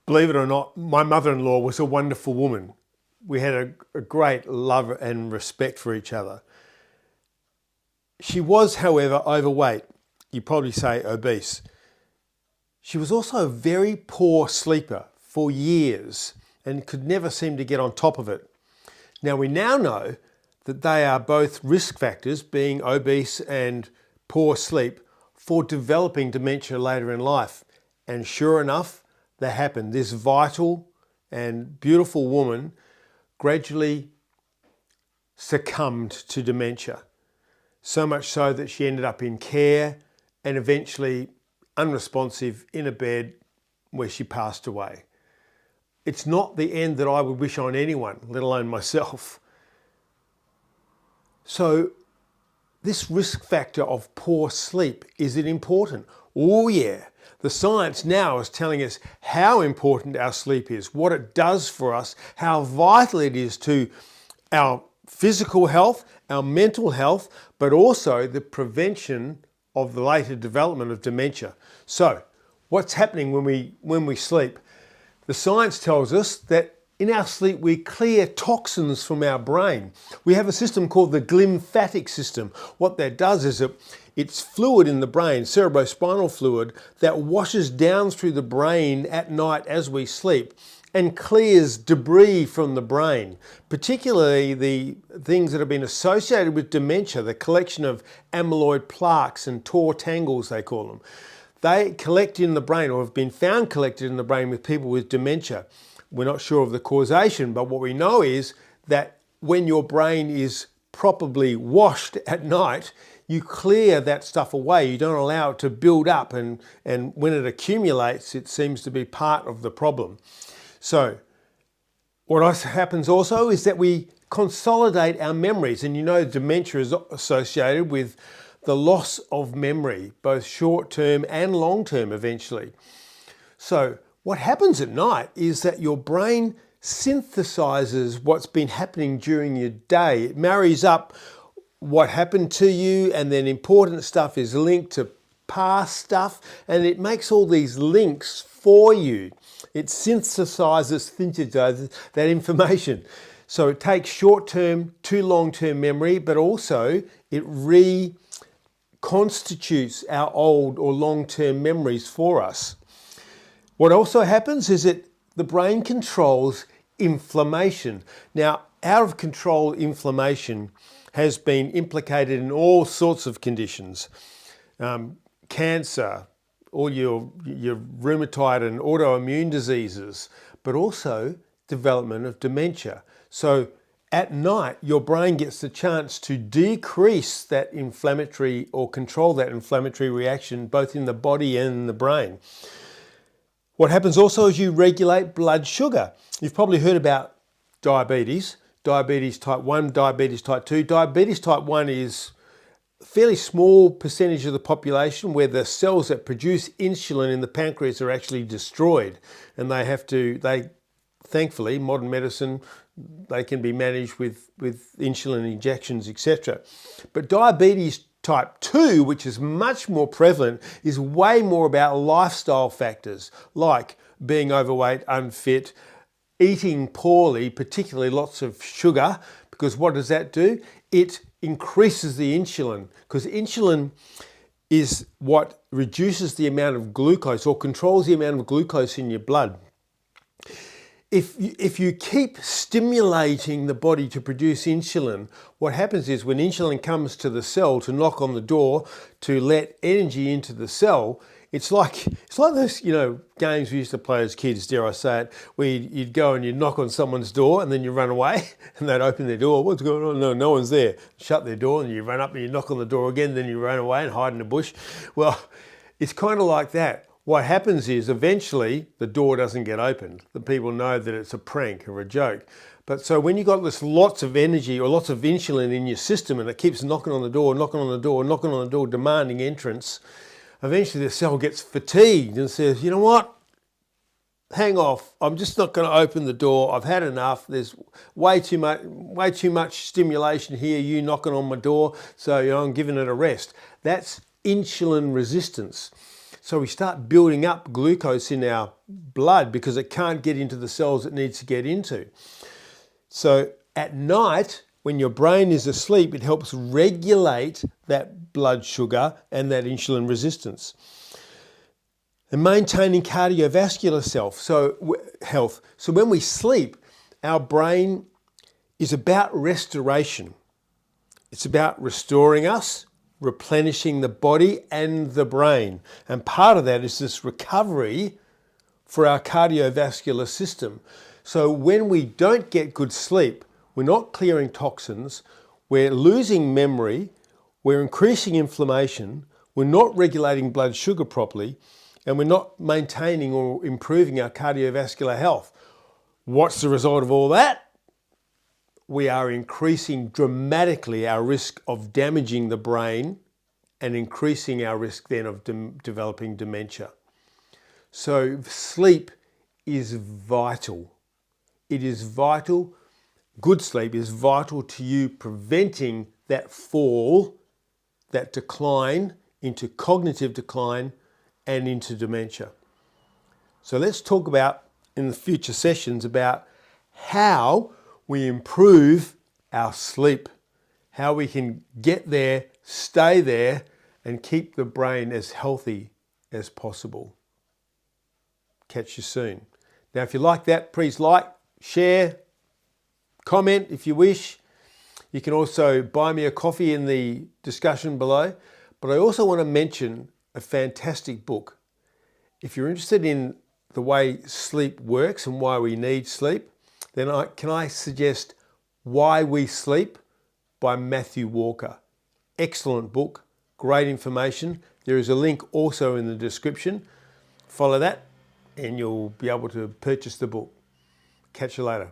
Believe it or not, my mother-in-law was a wonderful woman. We had a great love and respect for each other. She was, however, overweight. You'd probably say obese. She was also a very poor sleeper for years and could never seem to get on top of it. Now, we now know that they are both risk factors, being obese and poor sleep, for developing dementia later in life. And sure enough, that happened. This vital and beautiful woman gradually succumbed to dementia. So much so that she ended up in care and eventually unresponsive in a bed where she passed away. It's not the end that I would wish on anyone, let alone myself. So this risk factor of poor sleep, is it important? Oh yeah. The science now is telling us how important our sleep is, what it does for us, how vital it is to our physical health, our mental health, but also the prevention of the later development of dementia. So, what's happening when we sleep? The science tells us that in our sleep we clear toxins from our brain. We have a system called the glymphatic system. What that does is it's fluid in the brain, cerebrospinal fluid, that washes down through the brain at night as we sleep and clears debris from the brain, particularly the things that have been associated with dementia, the collection of amyloid plaques and tau tangles, they call them. They collect in the brain, or have been found collected in the brain with people with dementia. We're not sure of the causation, but what we know is that when your brain is properly washed at night, you clear that stuff away. You don't allow it to build up, and when it accumulates, it seems to be part of the problem. So what else happens also is that we consolidate our memories, and you know dementia is associated with the loss of memory, both short-term and long-term eventually. So what happens at night is that your brain synthesizes what's been happening during your day. It marries up what happened to you, and then important stuff is linked to past stuff, and it makes all these links for you. It synthesizes that information. So it takes short-term to long-term memory, but also it reconstitutes our old or long-term memories for us. What also happens is that the brain controls inflammation. Now, out of control inflammation has been implicated in all sorts of conditions. Cancer, all your rheumatoid and autoimmune diseases, but also development of dementia. So at night, your brain gets the chance to decrease that inflammatory or control that inflammatory reaction both in the body and in the brain. What happens also is you regulate blood sugar. You've probably heard about diabetes, diabetes type 1, diabetes type 2. Diabetes type 1 is a fairly small percentage of the population where the cells that produce insulin in the pancreas are actually destroyed, and thankfully, modern medicine, they can be managed with insulin injections, etc. But diabetes type 2, which is much more prevalent, is way more about lifestyle factors like being overweight, unfit, eating poorly, particularly lots of sugar, because what does that do? It increases the insulin, because insulin is what reduces the amount of glucose or controls the amount of glucose in your blood. If you keep stimulating the body to produce insulin, what happens is when insulin comes to the cell to knock on the door to let energy into the cell, it's like those games we used to play as kids, dare I say it, where you'd go and you'd knock on someone's door and then you run away and they'd open their door. What's going on? No one's there. Shut their door and you run up and you knock on the door again, then you run away and hide in the bush. Well, it's kind of like that. What happens is eventually the door doesn't get opened. The people know that it's a prank or a joke. But so when you've got this lots of energy or lots of insulin in your system and it keeps knocking on the door, knocking on the door, knocking on the door, demanding entrance, eventually the cell gets fatigued and says, you know what? Hang off. I'm just not going to open the door. I've had enough. There's way too much stimulation here. You knocking on my door. So I'm giving it a rest. That's insulin resistance. So we start building up glucose in our blood because it can't get into the cells it needs to get into. So at night, when your brain is asleep, it helps regulate that blood sugar and that insulin resistance. And maintaining cardiovascular health. So when we sleep, our brain is about restoration. It's about restoring us, replenishing the body and the brain. And part of that is this recovery for our cardiovascular system. So when we don't get good sleep, we're not clearing toxins, we're losing memory, we're increasing inflammation, we're not regulating blood sugar properly, and we're not maintaining or improving our cardiovascular health. What's the result of all that? We are increasing dramatically our risk of damaging the brain and increasing our risk then of developing dementia. So sleep is vital. It is vital. Good sleep is vital to you preventing that fall, that decline into cognitive decline and into dementia. So let's talk about in the future sessions about how we improve our sleep, how we can get there, stay there, and keep the brain as healthy as possible. Catch you soon. Now, if you like that, please like, share, comment if you wish. You can also buy me a coffee in the discussion below. But I also want to mention a fantastic book. If you're interested in the way sleep works and why we need sleep, then can I suggest Why We Sleep by Matthew Walker. Excellent book, great information. There is a link also in the description. Follow that and you'll be able to purchase the book. Catch you later.